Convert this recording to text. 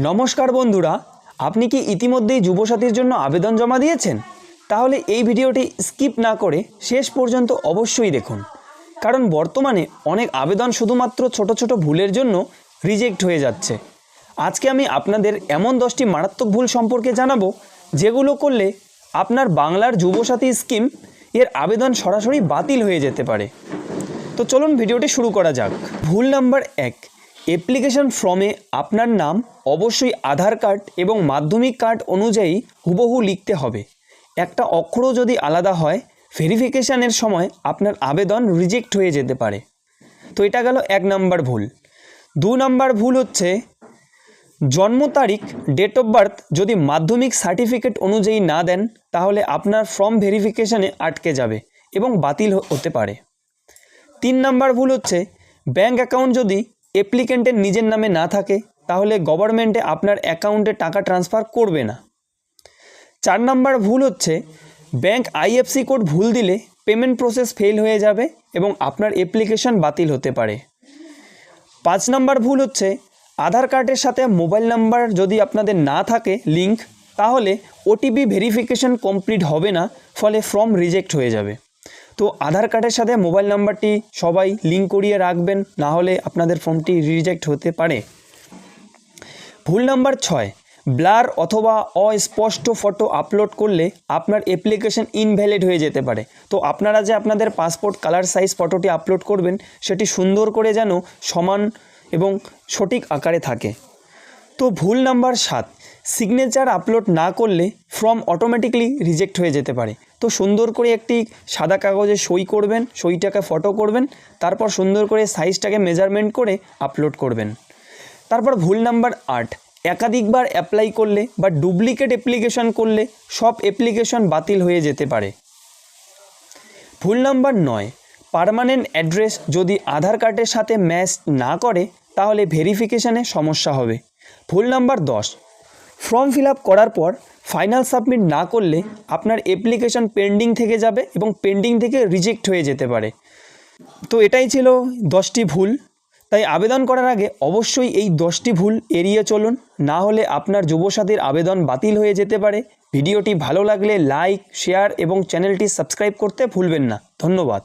নমস্কার বন্ধুরা, আপনি কি ইতিমধ্যেই যুবসাথীর জন্য আবেদন জমা দিয়েছেন? তাহলে এই ভিডিওটি স্কিপ না করে শেষ পর্যন্ত অবশ্যই দেখুন, কারণ বর্তমানে অনেক আবেদন শুধুমাত্র ছোট ছোট ভুলের জন্য রিজেক্ট হয়ে যাচ্ছে। আজকে আমি আপনাদের এমন 10টি মারাত্মক ভুল সম্পর্কে জানাবো যেগুলো করলে আপনার বাংলার যুবসাথী স্কিম এর আবেদন সরাসরি বাতিল হয়ে যেতে পারে। তো চলুন ভিডিওটি শুরু করা যাক। ভুল নাম্বার 1, অ্যাপ্লিকেশন ফর্মে আপনার নাম অবশ্যই আধার কার্ড এবং মাধ্যমিক কার্ড অনুযায়ী হুবহু লিখতে হবে। একটা অক্ষরও যদি আলাদা হয়, ভেরিফিকেশানের সময় আপনার আবেদন রিজেক্ট হয়ে যেতে পারে। তো এটা গেল 1 নাম্বার ভুল। 2 নাম্বার ভুল হচ্ছে জন্ম তারিখ, ডেট অফ বার্থ যদি মাধ্যমিক সার্টিফিকেট অনুযায়ী না দেন, তাহলে আপনার ফর্ম ভেরিফিকেশানে আটকে যাবে এবং বাতিল হতে পারে। 3 নাম্বার ভুল হচ্ছে ব্যাঙ্ক অ্যাকাউন্ট যদি অ্যাপ্লিকেন্টের নিজের নামে না থাকে, তাহলে গভর্নমেন্টে আপনার অ্যাকাউন্টে টাকা ট্রান্সফার করবে না। 4 নাম্বার ভুল হচ্ছে ব্যাঙ্ক আইএফসি কোড ভুল দিলে পেমেন্ট প্রসেস ফেল হয়ে যাবে এবং আপনার অ্যাপ্লিকেশন বাতিল হতে পারে। 5 নাম্বার ভুল হচ্ছে আধার কার্ডের সাথে মোবাইল নাম্বার যদি আপনাদের না থাকে লিঙ্ক, তাহলে ওটিপি ভেরিফিকেশন কমপ্লিট হবে না, ফলে ফর্ম রিজেক্ট হয়ে যাবে। তো আধার কার্ডের সাথে মোবাইল নাম্বারটি সবাই লিঙ্ক করিয়ে রাখবেন, না হলে আপনাদের ফর্মটি রিজেক্ট হতে পারে। ভুল নাম্বার 6, ব্লার অথবা অস্পষ্ট ফটো আপলোড করলে আপনার অ্যাপ্লিকেশন ইনভ্যালিড হয়ে যেতে পারে। তো আপনারা যে আপনাদের পাসপোর্ট কালার সাইজ ফটোটি আপলোড করবেন, সেটি সুন্দর করে যেন সমান এবং সঠিক আকারে থাকে। তো ভুল নাম্বার 7, সিগনেচার আপলোড না করলে ফর্ম অটোমেটিকলি রিজেক্ট হয়ে যেতে পারে। তো সুন্দর করে একটি সাদা কাগজে সই করবেন, সইটাকে ফটো করবেন, তারপর সুন্দর করে সাইজটাকে মেজারমেন্ট করে আপলোড করবেন। তারপর ভুল নাম্বার 8, একাধিকবার অ্যাপ্লাই করলে বা ডুপ্লিকেট অ্যাপ্লিকেশন করলে সব অ্যাপ্লিকেশন বাতিল হয়ে যেতে পারে। ভুল নাম্বার 9, পার্মানেন্ট অ্যাড্রেস যদি আধার কার্ডের সাথে ম্যাচ না করে, তাহলে ভেরিফিকেশানে সমস্যা হবে। ভুল নাম্বার 10, ফর্ম ফিল আপ করার পর ফাইনাল সাবমিট না করলে আপনার অ্যাপ্লিকেশন পেন্ডিং থেকে যাবে এবং পেন্ডিং থেকে রিজেক্ট হয়ে যেতে পারে। তো এটাই ছিল 10টি ভুল। তাই আবেদন করার আগে অবশ্যই এই 10টি ভুল এড়িয়ে চলুন, না হলে আপনার যুবসাথীর আবেদন বাতিল হয়ে যেতে পারে। ভিডিওটি ভালো লাগলে লাইক, শেয়ার এবং চ্যানেলটি সাবস্ক্রাইব করতে ভুলবেন না। ধন্যবাদ।